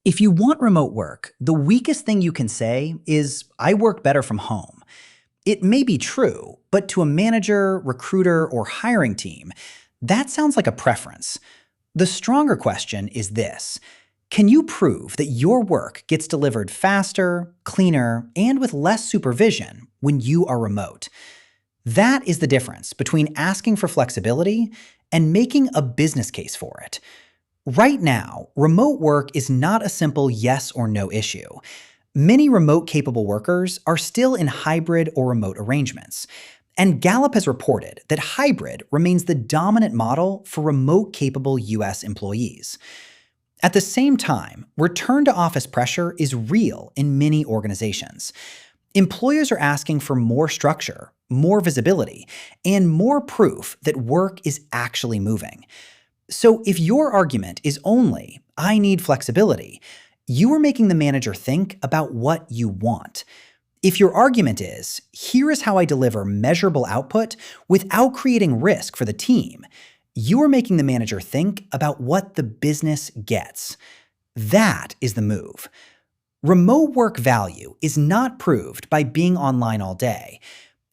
If you want remote work, the weakest thing you can say is, I work better from home. It may be true, but to a manager, recruiter, or hiring team, that sounds like a preference. The stronger question is this: can you prove that your work gets delivered faster, cleaner, and with less supervision when you are remote? That is the difference between asking for flexibility and making a business case for it. Right now, remote work is not a simple yes or no issue. Many remote-capable workers are still in hybrid or remote arrangements. And Gallup has reported that hybrid remains the dominant model for remote-capable US employees. At the same time, return-to-office pressure is real in many organizations. Employers are asking for more structure, more visibility, and more proof that work is actually moving. So if your argument is only, I need flexibility, you are making the manager think about what you want. If your argument is, here is how I deliver measurable output without creating risk for the team, you are making the manager think about what the business gets. That is the move. Remote work value is not proved by being online all day.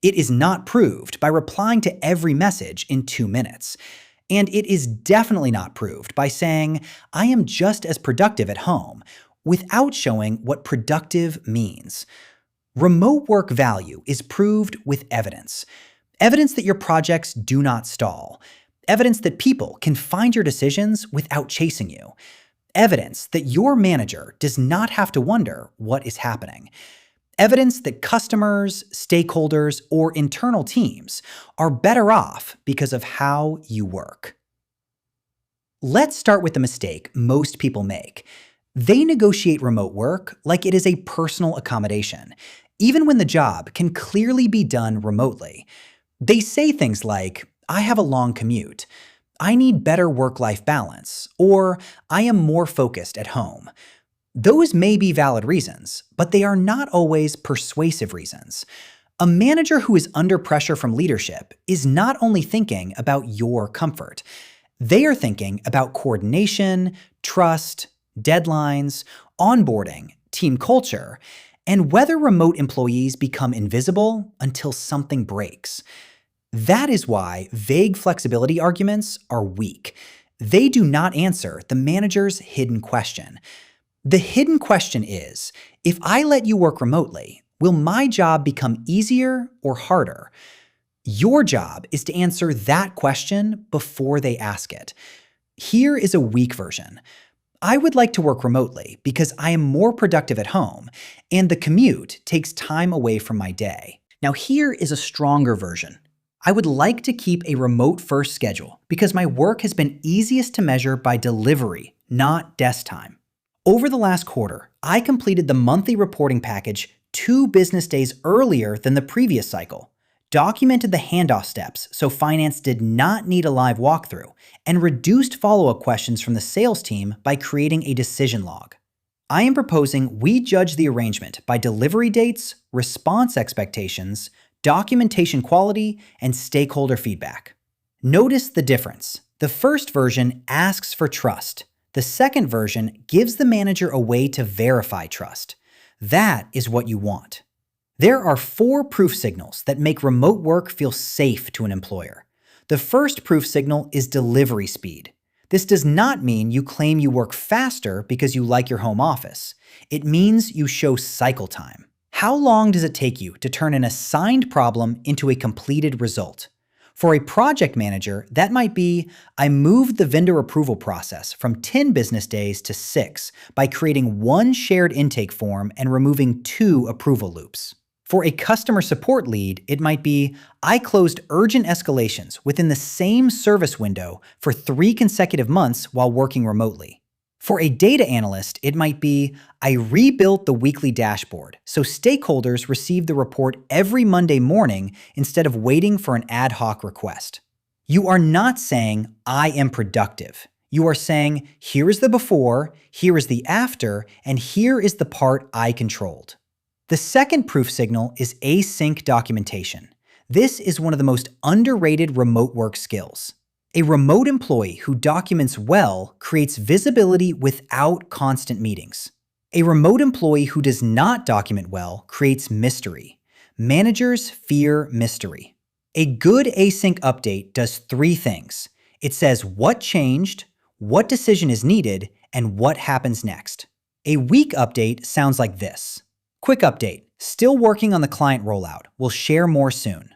It is not proved by replying to every message in 2 minutes. And it is definitely not proved by saying, I am just as productive at home, without showing what productive means. Remote work value is proved with evidence. Evidence that your projects do not stall. Evidence that people can find your decisions without chasing you. Evidence that your manager does not have to wonder what is happening. Evidence that customers, stakeholders, or internal teams are better off because of how you work. Let's start with the mistake most people make. They negotiate remote work like it is a personal accommodation, even when the job can clearly be done remotely. They say things like, I have a long commute, I need better work-life balance, or I am more focused at home. Those may be valid reasons, but they are not always persuasive reasons. A manager who is under pressure from leadership is not only thinking about your comfort. They are thinking about coordination, trust, deadlines, onboarding, team culture, and whether remote employees become invisible until something breaks. That is why vague flexibility arguments are weak. They do not answer the manager's hidden question. The hidden question is, if I let you work remotely, will my job become easier or harder? Your job is to answer that question before they ask it. Here is a weak version. I would like to work remotely because I am more productive at home, and the commute takes time away from my day. Now here is a stronger version. I would like to keep a remote-first schedule because my work has been easiest to measure by delivery, not desk time. Over the last quarter, I completed the monthly reporting package 2 business days earlier than the previous cycle, documented the handoff steps so finance did not need a live walkthrough, and reduced follow-up questions from the sales team by creating a decision log. I am proposing we judge the arrangement by delivery dates, response expectations, documentation quality, and stakeholder feedback. Notice the difference. The first version asks for trust. The second version gives the manager a way to verify trust. That is what you want. There are 4 proof signals that make remote work feel safe to an employer. The first proof signal is delivery speed. This does not mean you claim you work faster because you like your home office. It means you show cycle time. How long does it take you to turn an assigned problem into a completed result? For a project manager, that might be, I moved the vendor approval process from 10 business days to 6 by creating 1 shared intake form and removing 2 approval loops. For a customer support lead, it might be, I closed urgent escalations within the same service window for 3 consecutive months while working remotely. For a data analyst, it might be, I rebuilt the weekly dashboard so stakeholders receive the report every Monday morning instead of waiting for an ad hoc request. You are not saying, I am productive. You are saying, here is the before, here is the after, and here is the part I controlled. The second proof signal is async documentation. This is one of the most underrated remote work skills. A remote employee who documents well creates visibility without constant meetings. A remote employee who does not document well creates mystery. Managers fear mystery. A good async update does three things. It says what changed, what decision is needed, and what happens next. A weak update sounds like this. Quick update. Still working on the client rollout. We'll share more soon.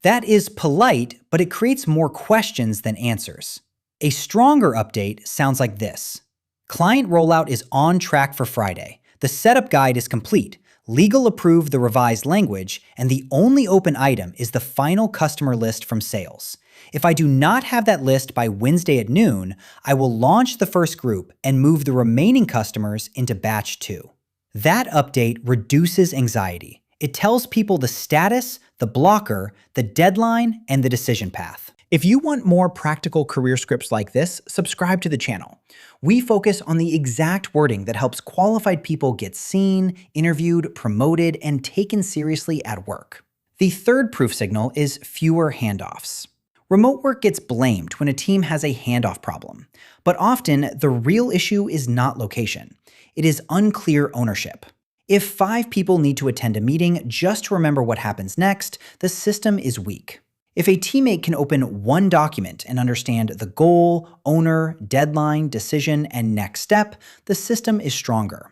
That is polite, but it creates more questions than answers. A stronger update sounds like this. Client rollout is on track for Friday. The setup guide is complete. Legal approved the revised language, and the only open item is the final customer list from sales. If I do not have that list by Wednesday at noon, I will launch the first group and move the remaining customers into batch 2. That update reduces anxiety. It tells people the status, the blocker, the deadline, and the decision path. If you want more practical career scripts like this, subscribe to the channel. We focus on the exact wording that helps qualified people get seen, interviewed, promoted, and taken seriously at work. The third proof signal is fewer handoffs. Remote work gets blamed when a team has a handoff problem, but often the real issue is not location. It is unclear ownership. If 5 people need to attend a meeting just to remember what happens next, the system is weak. If a teammate can open one document and understand the goal, owner, deadline, decision, and next step, the system is stronger.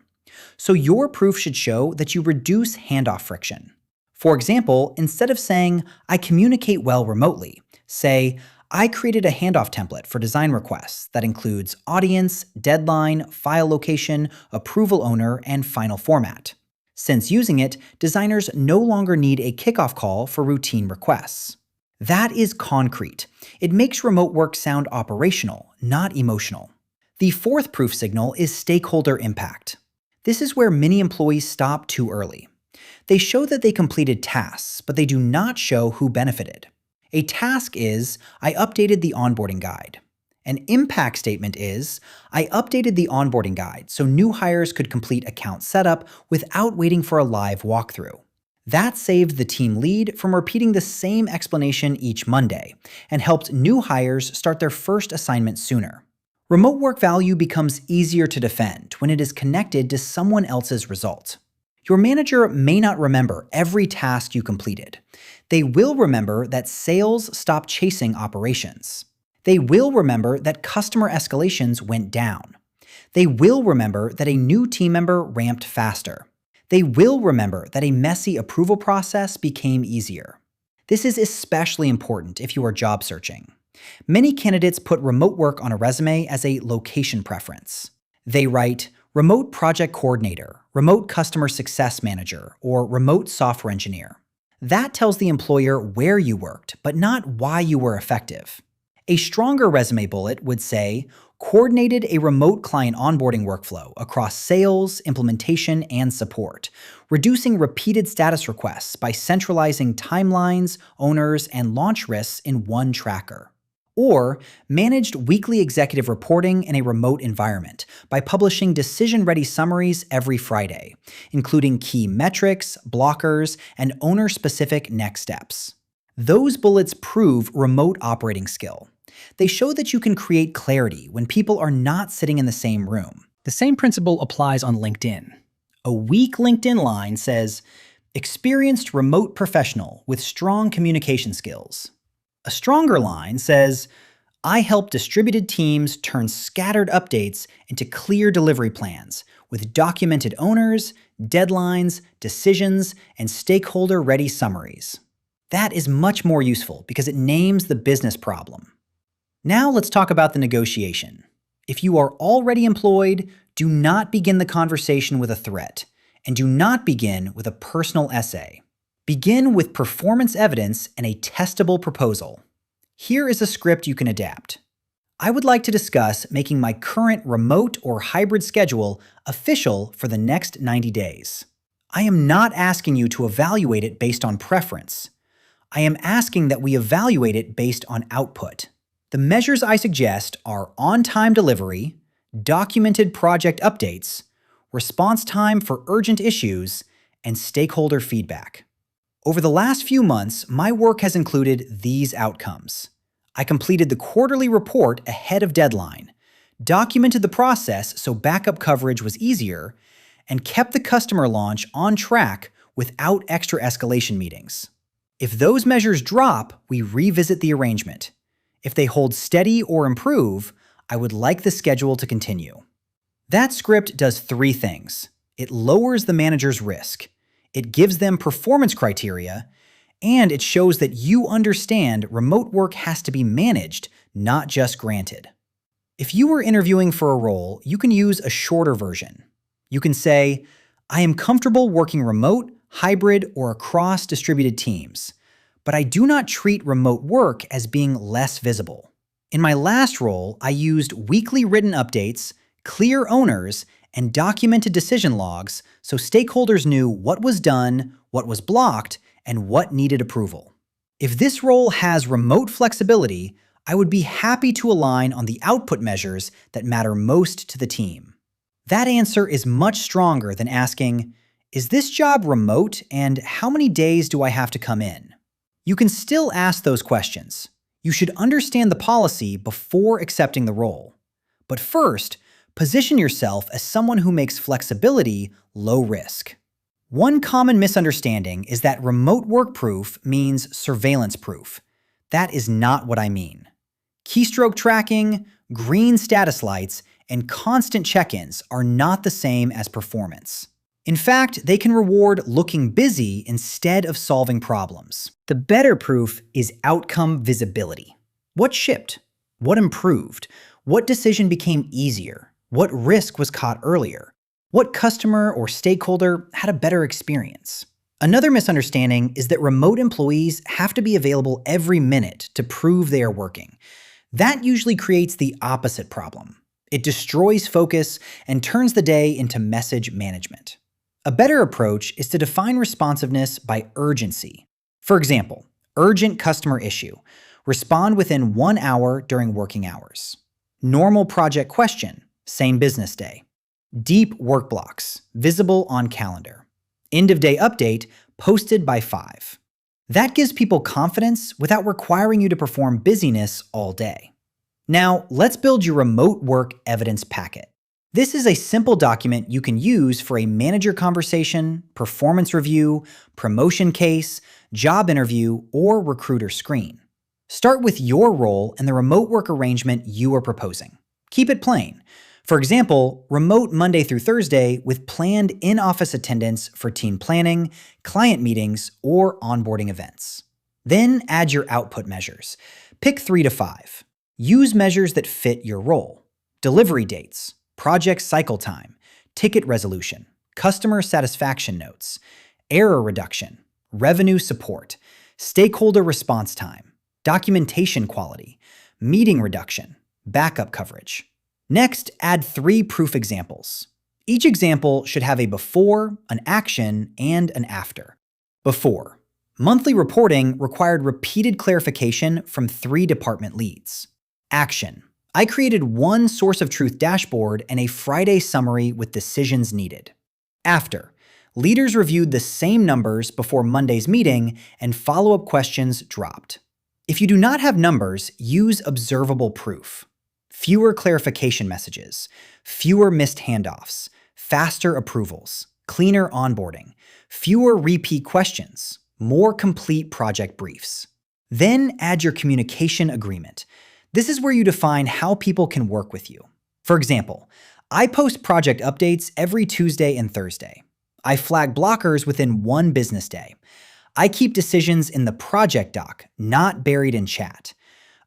So your proof should show that you reduce handoff friction. For example, instead of saying, "I communicate well remotely," say, "I created a handoff template for design requests that includes audience, deadline, file location, approval owner, and final format." Since using it, designers no longer need a kickoff call for routine requests. That is concrete. It makes remote work sound operational, not emotional. The fourth proof signal is stakeholder impact. This is where many employees stop too early. They show that they completed tasks, but they do not show who benefited. A task is, "I updated the onboarding guide." An impact statement is, "I updated the onboarding guide so new hires could complete account setup without waiting for a live walkthrough." That saved the team lead from repeating the same explanation each Monday and helped new hires start their first assignment sooner. Remote work value becomes easier to defend when it is connected to someone else's result. Your manager may not remember every task you completed. They will remember that sales stopped chasing operations. They will remember that customer escalations went down. They will remember that a new team member ramped faster. They will remember that a messy approval process became easier. This is especially important if you are job searching. Many candidates put remote work on a resume as a location preference. They write, "Remote project coordinator, remote customer success manager, or remote software engineer." That tells the employer where you worked, but not why you were effective. A stronger resume bullet would say, "Coordinated a remote client onboarding workflow across sales, implementation, and support, reducing repeated status requests by centralizing timelines, owners, and launch risks in one tracker." Or managed weekly executive reporting in a remote environment by publishing decision-ready summaries every Friday, including key metrics, blockers, and owner-specific next steps. Those bullets prove remote operating skill. They show that you can create clarity when people are not sitting in the same room. The same principle applies on LinkedIn. A weak LinkedIn line says, "Experienced remote professional with strong communication skills." A stronger line says, "I help distributed teams turn scattered updates into clear delivery plans with documented owners, deadlines, decisions, and stakeholder-ready summaries." That is much more useful because it names the business problem. Now let's talk about the negotiation. If you are already employed, do not begin the conversation with a threat, and do not begin with a personal essay. Begin with performance evidence and a testable proposal. Here is a script you can adapt. "I would like to discuss making my current remote or hybrid schedule official for the next 90 days. I am not asking you to evaluate it based on preference. I am asking that we evaluate it based on output. The measures I suggest are on-time delivery, documented project updates, response time for urgent issues, and stakeholder feedback. Over the last few months, my work has included these outcomes. I completed the quarterly report ahead of deadline, documented the process so backup coverage was easier, and kept the customer launch on track without extra escalation meetings. If those measures drop, we revisit the arrangement. If they hold steady or improve, I would like the schedule to continue. That script does 3 things. It lowers the manager's risk, it gives them performance criteria, and it shows that you understand remote work has to be managed, not just granted. If you were interviewing for a role, you can use a shorter version. You can say, I am comfortable working remote, hybrid, or across distributed teams, but I do not treat remote work as being less visible. In my last role, I used weekly written updates, clear owners, and documented decision logs so stakeholders knew what was done, what was blocked, and what needed approval. If this role has remote flexibility, I would be happy to align on the output measures that matter most to the team. That answer is much stronger than asking, is this job remote and how many days do I have to come in? You can still ask those questions. You should understand the policy before accepting the role. But first, position yourself as someone who makes flexibility low risk. One common misunderstanding is that remote work proof means surveillance proof. That is not what I mean. Keystroke tracking, green status lights, and constant check-ins are not the same as performance. In fact, they can reward looking busy instead of solving problems. The better proof is outcome visibility. What shipped? What improved? What decision became easier? What risk was caught earlier? What customer or stakeholder had a better experience? Another misunderstanding is that remote employees have to be available every minute to prove they are working. That usually creates the opposite problem. It destroys focus and turns the day into message management. A better approach is to define responsiveness by urgency. For example, urgent customer issue. Respond within 1 hour during working hours. Normal project question. Same business day. Deep work blocks. Visible on calendar. End of day update. Posted by 5. That gives people confidence without requiring you to perform busyness all day. Now, let's build your remote work evidence packet. This is a simple document you can use for a manager conversation, performance review, promotion case, job interview, or recruiter screen. Start with your role and the remote work arrangement you are proposing. Keep it plain. For example, remote Monday through Thursday with planned in-office attendance for team planning, client meetings, or onboarding events. Then add your output measures. Pick 3 to 5. Use measures that fit your role. Delivery dates, project cycle time, ticket resolution, customer satisfaction notes, error reduction, revenue support, stakeholder response time, documentation quality, meeting reduction, backup coverage. Next, add 3 proof examples. Each example should have a before, an action, and an after. Before. Monthly reporting required repeated clarification from 3 department leads. Action. I created one source of truth dashboard and a Friday summary with decisions needed. After. Leaders reviewed the same numbers before Monday's meeting and follow-up questions dropped. If you do not have numbers, use observable proof. Fewer clarification messages, fewer missed handoffs, faster approvals, cleaner onboarding, fewer repeat questions, more complete project briefs. Then add your communication agreement. This is where you define how people can work with you. For example, I post project updates every Tuesday and Thursday. I flag blockers within 1 business day. I keep decisions in the project doc, not buried in chat.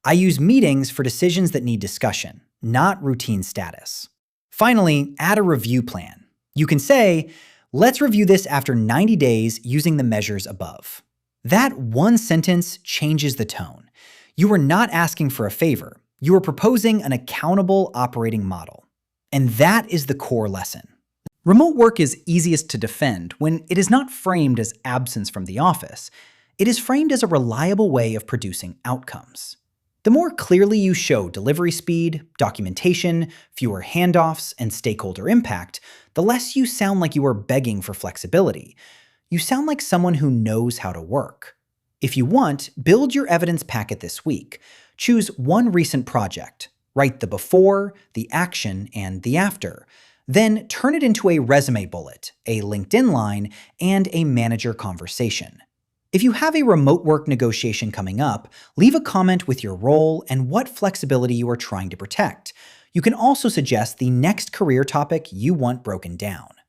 I use meetings for decisions that need discussion, not routine status. Finally, add a review plan. You can say, let's review this after 90 days using the measures above. That one sentence changes the tone. You are not asking for a favor. You are proposing an accountable operating model. And that is the core lesson. Remote work is easiest to defend when it is not framed as absence from the office. It is framed as a reliable way of producing outcomes. The more clearly you show delivery speed, documentation, fewer handoffs, and stakeholder impact, the less you sound like you are begging for flexibility. You sound like someone who knows how to work. If you want, build your evidence packet this week. Choose one recent project. Write the before, the action, and the after. Then turn it into a resume bullet, a LinkedIn line, and a manager conversation. If you have a remote work negotiation coming up, leave a comment with your role and what flexibility you are trying to protect. You can also suggest the next career topic you want broken down.